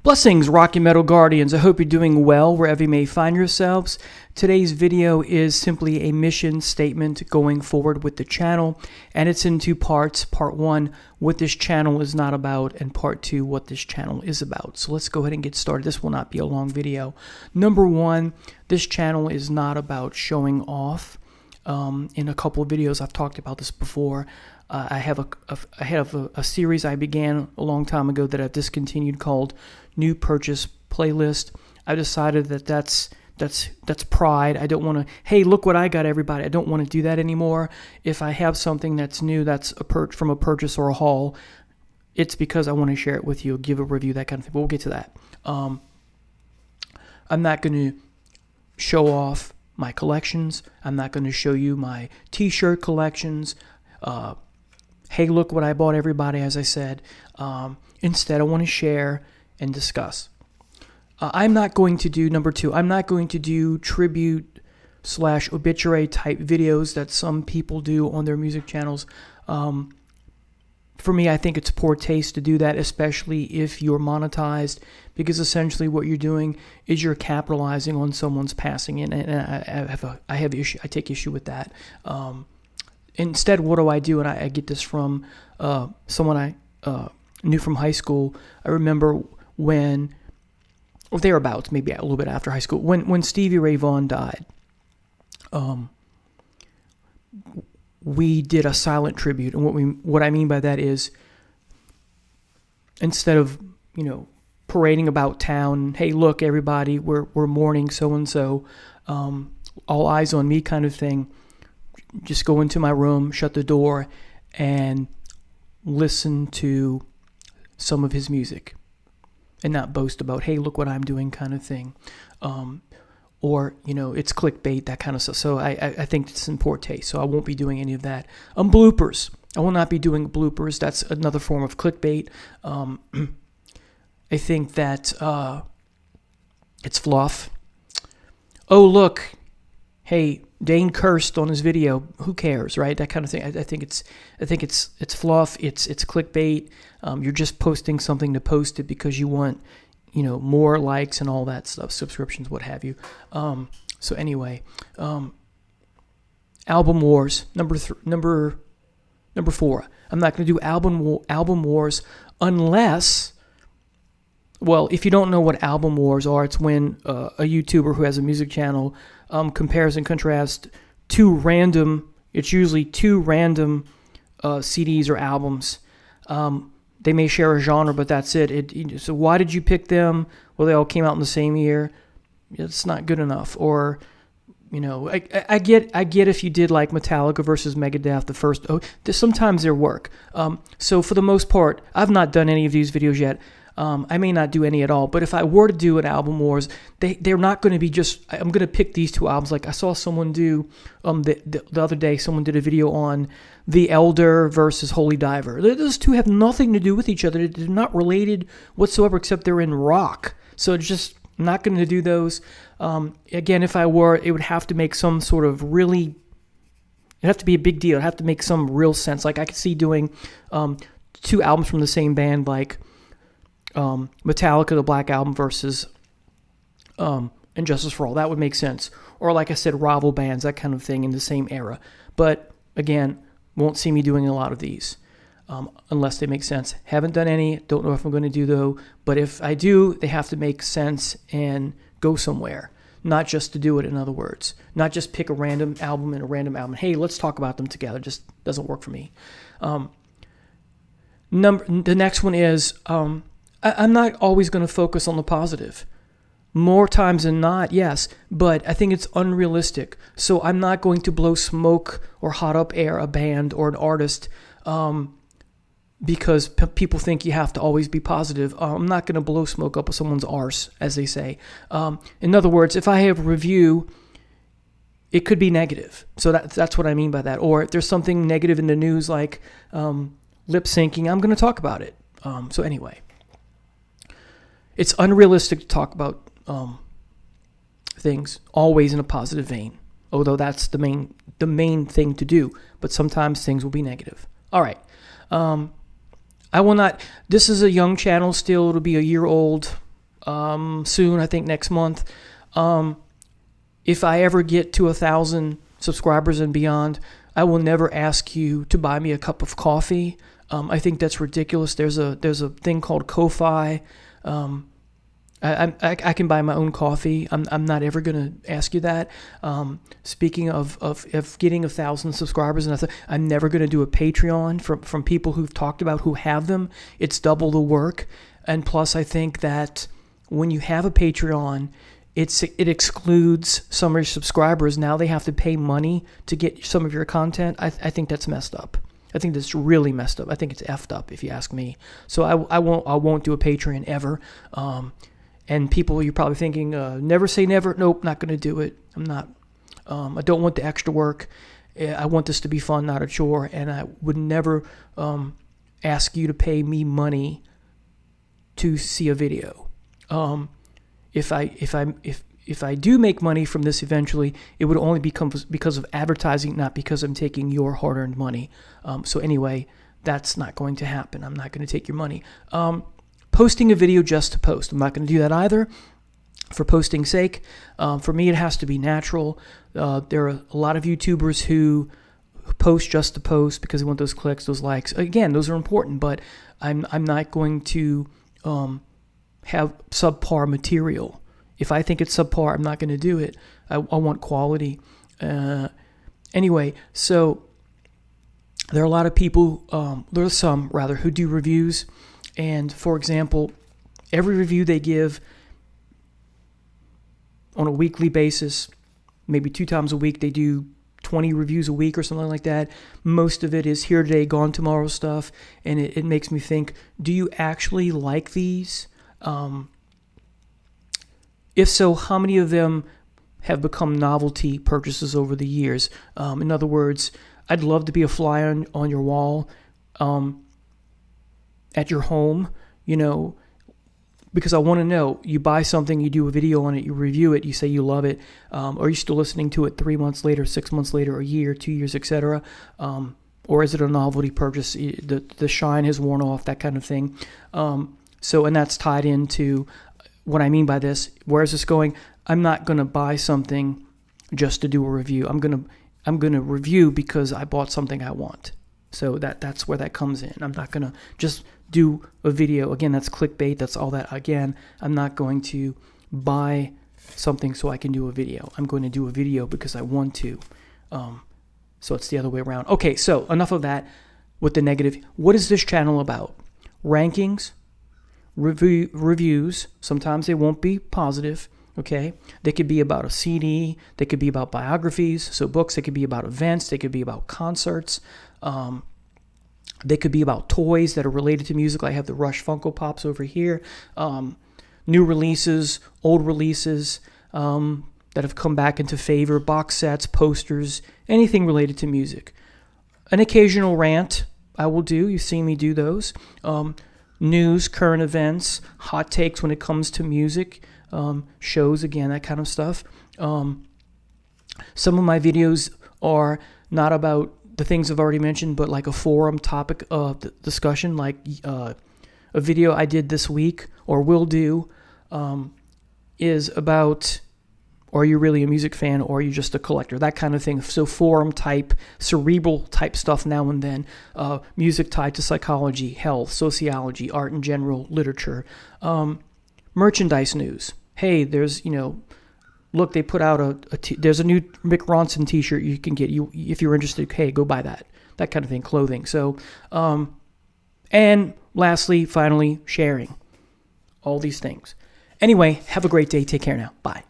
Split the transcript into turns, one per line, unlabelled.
Blessings, Rocky Metal Guardians. I hope you're doing well wherever you may find yourselves. Today's video is simply a mission statement going forward with the channel, and it's in two parts. Part one, what this channel is not about, and part two, what this channel is about. So let's go ahead and get started. This will not be a long video. Number one, this channel is not about showing off. In a couple of videos, I've talked about this before. I have a series I began a long time ago that I've discontinued called New Purchase Playlist. I decided that that's pride. I don't want to, hey, look what I got, everybody. I don't want to do that anymore. If I have something that's new, that's from a purchase or a haul, it's because I want to share it with you, give a review, that kind of thing. But we'll get to that. I'm not going to show off my collections. I'm not going to show you my t-shirt collections. Hey, look what I bought, everybody, as I said. Instead, I want to share and discuss. I'm not going to do, number two, I'm not going to do tribute / obituary type videos that some people do on their music channels. For me, I think it's poor taste to do that, especially if you're monetized, because essentially what you're doing is you're capitalizing on someone's passing, and I take issue with that. Instead, what do? And I get this from someone I knew from high school. I remember when, or thereabouts, maybe a little bit after high school, when Stevie Ray Vaughan died, we did a silent tribute. And what I mean by that is, instead of, parading about town, hey, look, everybody, we're mourning so-and-so, all eyes on me kind of thing, just go into my room, shut the door, and listen to some of his music and not boast about, hey, look what I'm doing kind of thing. Or, it's clickbait, that kind of stuff. So I think it's in poor taste. So I won't be doing any of that. Bloopers. I will not be doing bloopers. That's another form of clickbait. I think that it's fluff. Oh, look. Hey, Dane cursed on his video. Who cares, right? That kind of thing. I think it's fluff. It's clickbait. You're just posting something to post it because you want, more likes and all that stuff, subscriptions, what have you. So anyway, album wars. Number 4. I'm not going to do album wars unless. Well, if you don't know what album wars are, it's when a YouTuber who has a music channel compares and contrasts it's usually two random CDs or albums. They may share a genre, but that's it. So why did you pick them? Well, they all came out in the same year. It's not good enough. Or, I get if you did like Metallica versus Megadeth, the first. Sometimes they work. So for the most part, I've not done any of these videos yet. I may not do any at all, but if I were to do an album wars, they're not going to be just, I'm going to pick these two albums. Like I saw someone do, the other day, someone did a video on The Elder versus Holy Diver. Those two have nothing to do with each other. They're not related whatsoever, except they're in rock. So it's just not going to do those. Again, if I were, it would have to make some sort of it'd have to be a big deal. It'd have to make some real sense. Like I could see doing, two albums from the same band, like, Metallica, the Black Album versus And Justice for All. That would make sense. Or like I said, rival bands, that kind of thing in the same era. But again, won't see me doing a lot of these unless they make sense. Haven't done any. Don't know if I'm going to do though. But if I do, they have to make sense and go somewhere. Not just to do it, in other words. Not just pick a random album and a random album. Hey, let's talk about them together. Just doesn't work for me. The next one is... I'm not always going to focus on the positive. More times than not, yes, but I think it's unrealistic. So I'm not going to blow smoke or hot up air a band or an artist because people think you have to always be positive. I'm not going to blow smoke up someone's arse, as they say. In other words, if I have a review, it could be negative. So that's what I mean by that. Or if there's something negative in the news like lip syncing, I'm going to talk about it. So anyway. It's unrealistic to talk about things always in a positive vein, although that's the main thing to do. But sometimes things will be negative. All right. I will not. This is a young channel still. It'll be a year old soon, I think next month. If I ever get to 1,000 subscribers and beyond, I will never ask you to buy me a cup of coffee. I think that's ridiculous. There's a thing called Ko-Fi. I can buy my own coffee. I'm not ever gonna ask you that. Speaking of getting 1,000 subscribers, and I'm never gonna do a Patreon from people who've talked about who have them. It's double the work, and plus I think that when you have a Patreon, it excludes some of your subscribers. Now they have to pay money to get some of your content. I think that's messed up. I think that's really messed up. I think it's effed up if you ask me. So I won't do a Patreon ever. And people, you're probably thinking, never say never. Nope, not going to do it. I'm not. I don't want the extra work. I want this to be fun, not a chore. And I would never ask you to pay me money to see a video. If I do make money from this eventually, it would only become because of advertising, not because I'm taking your hard-earned money. So anyway, that's not going to happen. I'm not going to take your money. Posting a video just to post. I'm not going to do that either for posting's sake. For me, it has to be natural. There are a lot of YouTubers who post just to post because they want those clicks, those likes. Again, those are important, but I'm not going to have subpar material. If I think it's subpar, I'm not going to do it. I want quality. Anyway, so there are a lot of people, there are some rather, who do reviews. And for example, every review they give on a weekly basis, maybe 2 times a week, they do 20 reviews a week or something like that. Most of it is here today, gone tomorrow stuff. And it makes me think, do you actually like these? If so, how many of them have become novelty purchases over the years? In other words, I'd love to be a fly on your wall at your home, because I want to know, you buy something, you do a video on it, you review it, you say you love it, are you still listening to it 3 months later, 6 months later, a year, 2 years, etc.? Or is it a novelty purchase? The shine has worn off, that kind of thing. And that's tied into what I mean by this. Where is this going? I'm not going to buy something just to do a review. I'm going to review because I bought something I want. So that's where that comes in. I'm not going to just do a video. Again, that's clickbait. That's all that. Again, I'm not going to buy something so I can do a video. I'm going to do a video because I want to. So it's the other way around. Okay, so enough of that with the negative. What is this channel about? Rankings, reviews. Sometimes they won't be positive. Okay, they could be about a CD. They could be about biographies, so books. They could be about events. They could be about concerts. They could be about toys that are related to music. I have the Rush Funko Pops over here. New releases, old releases that have come back into favor, box sets, posters, anything related to music. An occasional rant I will do. You've seen me do those. News, current events, hot takes when it comes to music, shows, again, that kind of stuff. Some of my videos are not about the things I've already mentioned, but like a forum topic of discussion, like a video I did this week or will do is about, are you really a music fan or are you just a collector? That kind of thing. So forum type, cerebral type stuff now and then. Music tied to psychology, health, sociology, art in general, literature. Merchandise news. Hey, there's, look, they put out there's a new Mick Ronson t-shirt you can get. If you're interested, hey, go buy that. That kind of thing, clothing. So, and lastly, finally, sharing. All these things. Anyway, have a great day. Take care now. Bye.